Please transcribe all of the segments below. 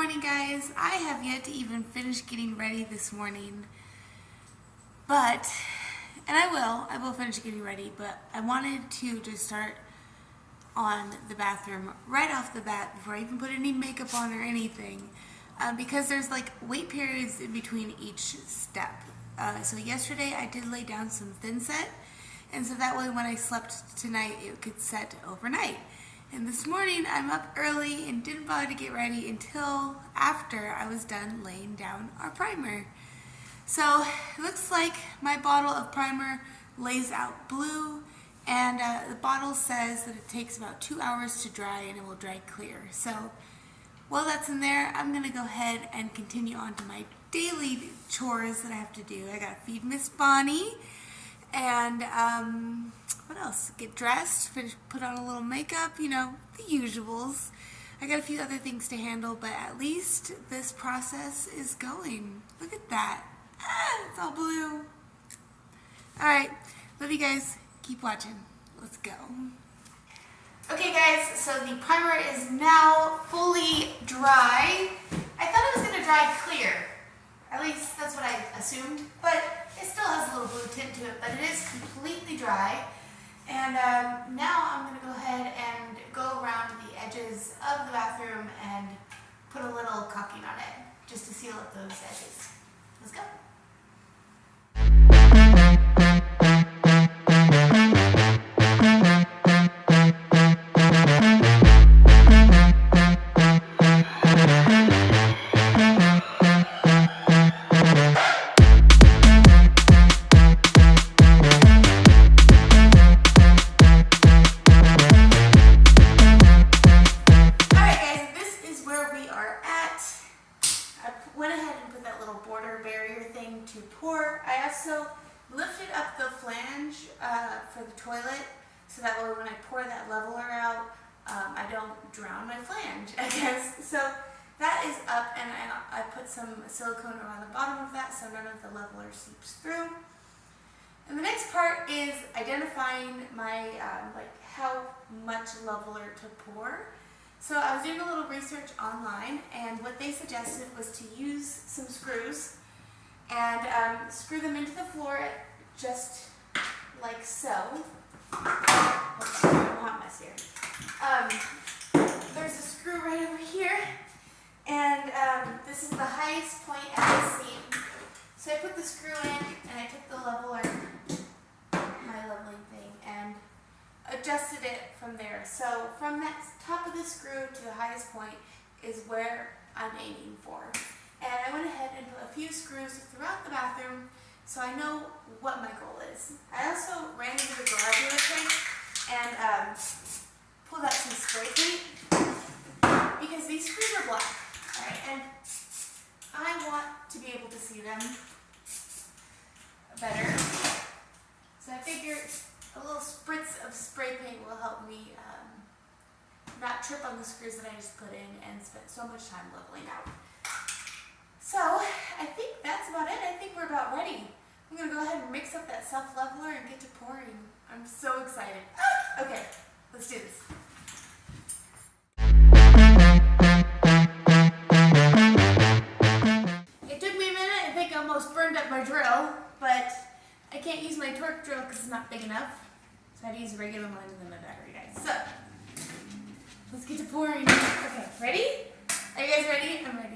morning, guys. I have yet to even finish getting ready this morning, and I will finish getting ready, but I wanted to just start on the bathroom right off the bat before I even put any makeup on or anything, because there's like wait periods in between each step. So yesterday I did lay down some thin set, and so that way when I slept tonight it could set overnight. And this morning I'm up early and didn't bother to get ready until after I was done laying down our primer. So it looks like my bottle of primer lays out blue, and the bottle says that it takes about 2 hours to dry and it will dry clear. So while that's in there, I'm going to go ahead and continue on to my daily chores that I have to do. I got to feed Miss Bonnie and what else? Get dressed, put on a little makeup, you know, the usuals. I got a few other things to handle, but at least this process is going. Look at that. It's all blue. Alright, love you guys. Keep watching. Let's go. Okay guys, so the primer is now fully dry. I thought it was going to dry clear. At least that's what I assumed, but it still has a little blue tint to it, but it is completely dry. And now I'm going to go ahead and go around the edges of the bathroom and put a little caulking on it, just to seal up those edges. Let's go. To pour. I also lifted up the flange for the toilet so that way when I pour that leveler out, I don't drown my flange, I guess. So that is up, and I put some silicone around the bottom of that so none of the leveler seeps through. And the next part is identifying my how much leveler to pour. So I was doing a little research online, and what they suggested was to use some screws and screw them into the floor just like so. Okay, I'm a hot mess here. There's a screw right over here, and this is the highest point at the seam. So I put the screw in, and I took the leveler, my leveling thing, and adjusted it from there. So from that top of the screw to the highest point is where I'm aiming for. And I went ahead and put a few screws throughout the bathroom so I know what my goal is. I also ran into the garage really quick and pulled out some spray paint because these screws are black, right? And I want to be able to see them better. So I figured a little spritz of spray paint will help me not trip on the screws that I just put in and spent so much time leveling out. So, I think that's about it. I think we're about ready. I'm going to go ahead and mix up that self-leveler and get to pouring. I'm so excited. Okay, let's do this. It took me a minute. I think I almost burned up my drill, but I can't use my torque drill because it's not big enough. So I had to use a regular one and then my battery died. So, let's get to pouring. Okay, ready? Are you guys ready? I'm ready.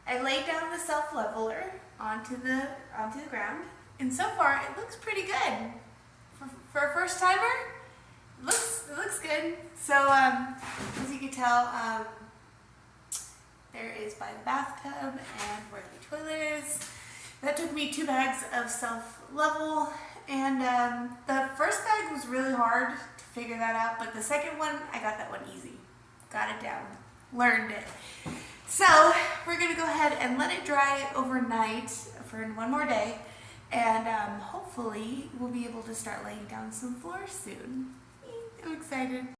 I laid down the self-leveler onto the ground, and so far it looks pretty good. For a first timer, it looks good. So as you can tell, there is by the bathtub and where the toilet is. that took me 2 bags of Self-Level, and the first bag was really hard to figure that out, but the second one, I got that one easy. Got it down. Learned it. So we're going to go ahead and let it dry overnight for one more day, and hopefully we'll be able to start laying down some floors soon. I'm excited.